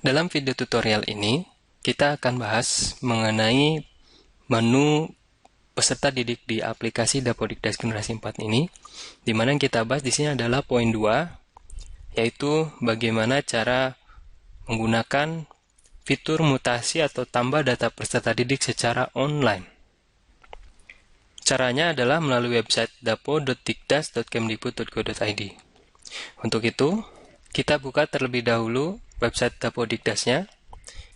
Dalam video tutorial ini, kita akan bahas mengenai menu peserta didik di aplikasi Dapodikdas Generasi 4 ini, di mana yang kita bahas di sini adalah poin 2, yaitu bagaimana cara menggunakan fitur mutasi atau tambah data peserta didik secara online. Caranya adalah melalui website dapo.dikdas.kemdikbud.go.id. Untuk itu, kita buka terlebih dahulu website Dapodikdasnya.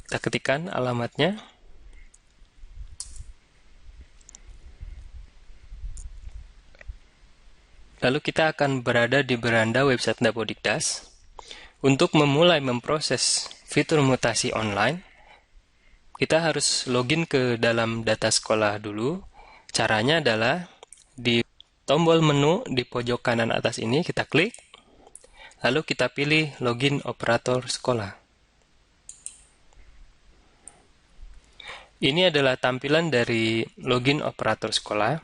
Kita ketikkan alamatnya. Lalu kita akan berada di beranda website Dapodikdas. Untuk memulai memproses fitur mutasi online, kita harus login ke dalam data sekolah dulu. Caranya adalah di tombol menu di pojok kanan atas ini kita klik, lalu kita pilih login operator sekolah. Ini adalah tampilan dari login operator sekolah,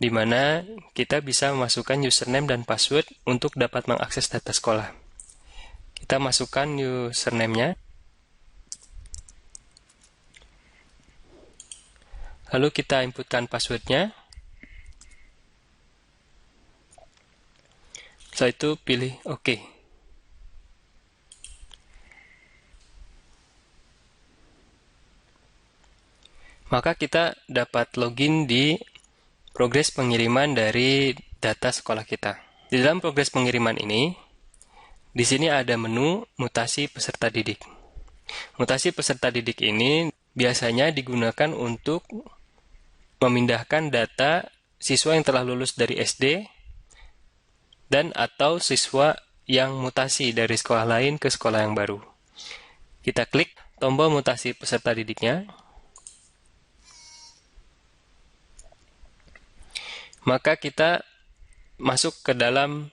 di mana kita bisa memasukkan username dan password untuk dapat mengakses data sekolah. Kita masukkan username-nya, lalu kita inputkan password-nya. Setelah itu pilih OK. Maka kita dapat login di progres pengiriman dari data sekolah kita. Di dalam progres pengiriman ini, di sini ada menu mutasi peserta didik. Mutasi peserta didik ini biasanya digunakan untuk memindahkan data siswa yang telah lulus dari SD dan atau siswa yang mutasi dari sekolah lain ke sekolah yang baru. Kita klik tombol mutasi peserta didiknya. Maka kita masuk ke dalam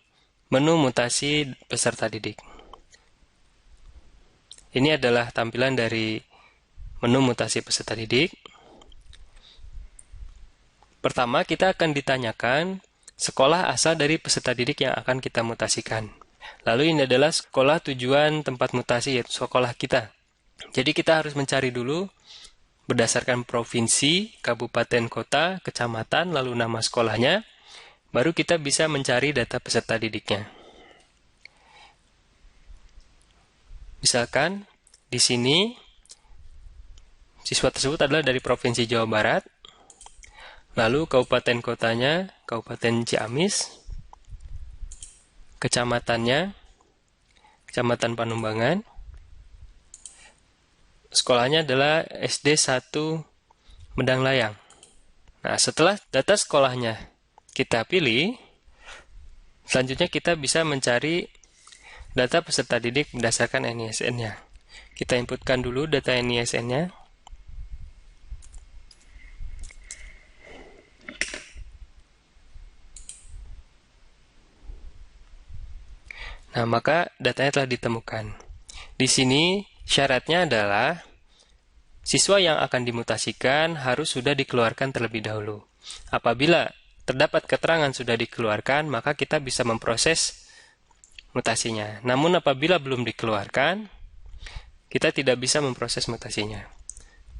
menu mutasi peserta didik. Ini adalah tampilan dari menu mutasi peserta didik. Pertama, kita akan ditanyakan sekolah asal dari peserta didik yang akan kita mutasikan. Lalu ini adalah sekolah tujuan tempat mutasi, yaitu sekolah kita. Jadi kita harus mencari dulu berdasarkan provinsi, kabupaten, kota, kecamatan, lalu nama sekolahnya, baru kita bisa mencari data peserta didiknya. Misalkan di sini siswa tersebut adalah dari provinsi Jawa Barat, lalu kabupaten kotanya Kabupaten Ciamis, kecamatannya Kecamatan Panumbangan, sekolahnya adalah SD 1 Medang Layang. Nah, setelah data sekolahnya kita pilih, selanjutnya kita bisa mencari data peserta didik berdasarkan NISN-nya. Kita inputkan dulu data NISN-nya. Nah, maka datanya telah ditemukan. Di sini syaratnya adalah siswa yang akan dimutasikan harus sudah dikeluarkan terlebih dahulu. Apabila terdapat keterangan sudah dikeluarkan, maka kita bisa memproses mutasinya. Namun apabila belum dikeluarkan, kita tidak bisa memproses mutasinya.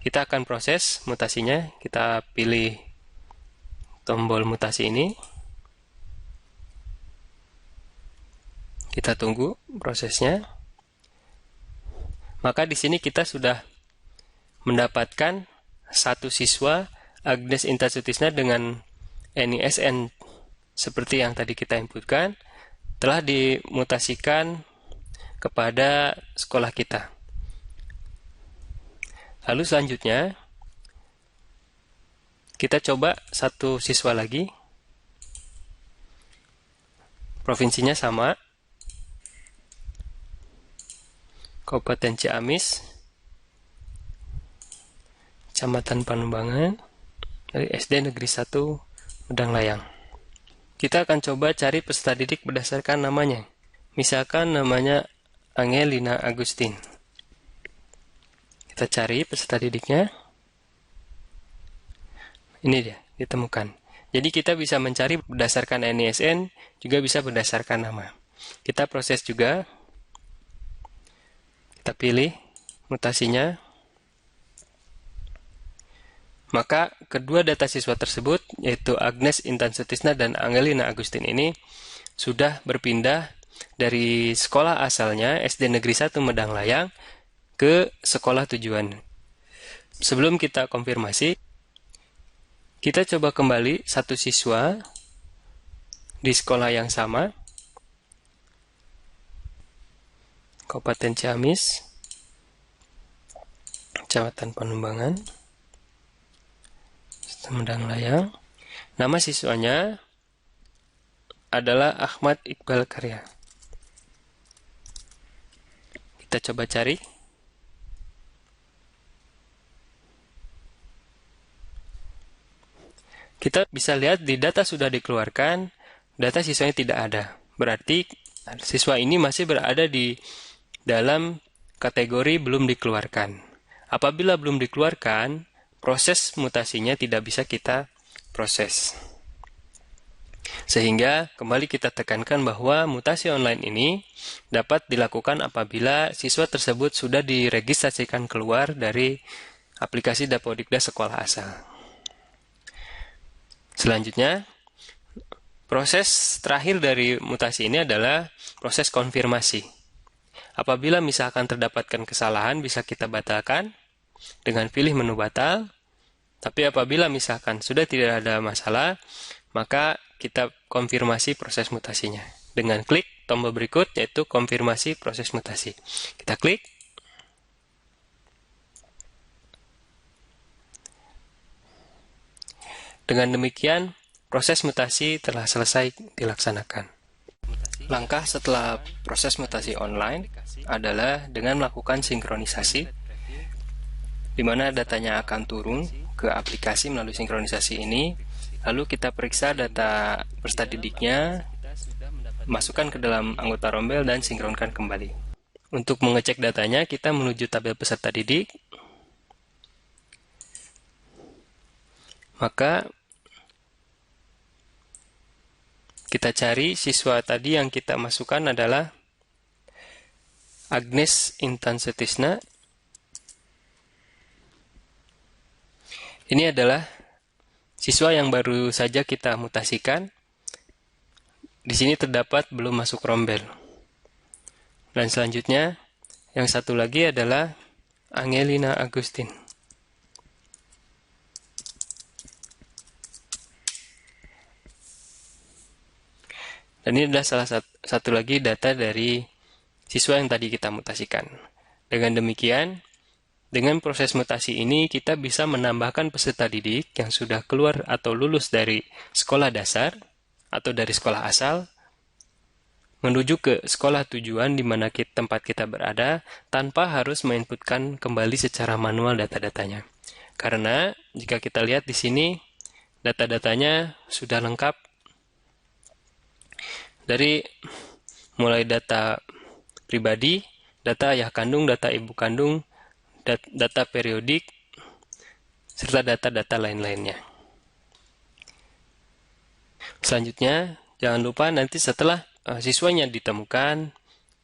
Kita akan proses mutasinya. Kita pilih tombol mutasi ini. Kita tunggu prosesnya. Maka di sini kita sudah mendapatkan satu siswa Agnes Intasutisna dengan NISN seperti yang tadi kita inputkan telah dimutasikan kepada sekolah kita. Lalu selanjutnya kita coba satu siswa lagi. Provinsinya sama. Kabupaten Ciamis, Kecamatan Panumbangan, dari SD Negeri 1 Medang Layang. Kita akan coba cari peserta didik berdasarkan namanya. Misalkan namanya Angelina Agustin. Kita cari peserta didiknya. Ini dia, ditemukan. Jadi kita bisa mencari berdasarkan NISN, juga bisa berdasarkan nama. Kita proses juga. Kita pilih mutasinya. Maka kedua data siswa tersebut, yaitu Agnes Intan Sutisna dan Angelina Agustin ini, sudah berpindah dari sekolah asalnya SD Negeri 1 Medang Layang ke sekolah tujuan. Sebelum kita konfirmasi, kita coba kembali satu siswa di sekolah yang sama, Kabupaten Ciamis, Kecamatan Panumbangan, Medang Layang. Nama siswanya adalah Ahmad Iqbal Karya. Kita coba cari. Kita bisa lihat di data sudah dikeluarkan, data siswanya tidak ada. Berarti siswa ini masih berada di dalam kategori belum dikeluarkan. Apabila belum dikeluarkan, proses mutasinya tidak bisa kita proses. Sehingga kembali kita tekankan bahwa mutasi online ini dapat dilakukan apabila siswa tersebut sudah diregistrasikan keluar dari aplikasi Dapodikda Sekolah Asal. Selanjutnya, proses terakhir dari mutasi ini adalah proses konfirmasi. Apabila misalkan terdapatkan kesalahan, bisa kita batalkan dengan pilih menu batal. Tapi apabila misalkan sudah tidak ada masalah, maka kita konfirmasi proses mutasinya dengan klik tombol berikut, yaitu konfirmasi proses mutasi. Kita klik. Dengan demikian, proses mutasi telah selesai dilaksanakan. Langkah setelah proses mutasi online adalah dengan melakukan sinkronisasi, di mana datanya akan turun ke aplikasi melalui sinkronisasi ini. Lalu kita periksa data peserta didiknya, masukkan ke dalam anggota rombel dan sinkronkan kembali. Untuk mengecek datanya, kita menuju tabel peserta didik. Maka kita cari siswa tadi yang kita masukkan adalah Agnes Intan Sutisna. Ini adalah siswa yang baru saja kita mutasikan. Di sini terdapat belum masuk rombel. Dan selanjutnya, yang satu lagi adalah Angelina Agustin. Dan ini adalah salah satu lagi data dari siswa yang tadi kita mutasikan. Dengan demikian, dengan proses mutasi ini kita bisa menambahkan peserta didik yang sudah keluar atau lulus dari sekolah dasar atau dari sekolah asal menuju ke sekolah tujuan di mana tempat kita berada tanpa harus menginputkan kembali secara manual data-datanya. Karena jika kita lihat di sini data-datanya sudah lengkap dari mulai data pribadi, data ayah kandung, data ibu kandung, data periodik, serta data-data lain-lainnya. Selanjutnya, jangan lupa nanti setelah siswanya ditemukan,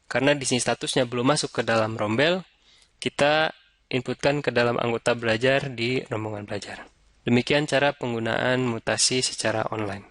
karena di sini statusnya belum masuk ke dalam rombel, kita inputkan ke dalam anggota belajar di rombongan belajar. Demikian cara penggunaan mutasi secara online.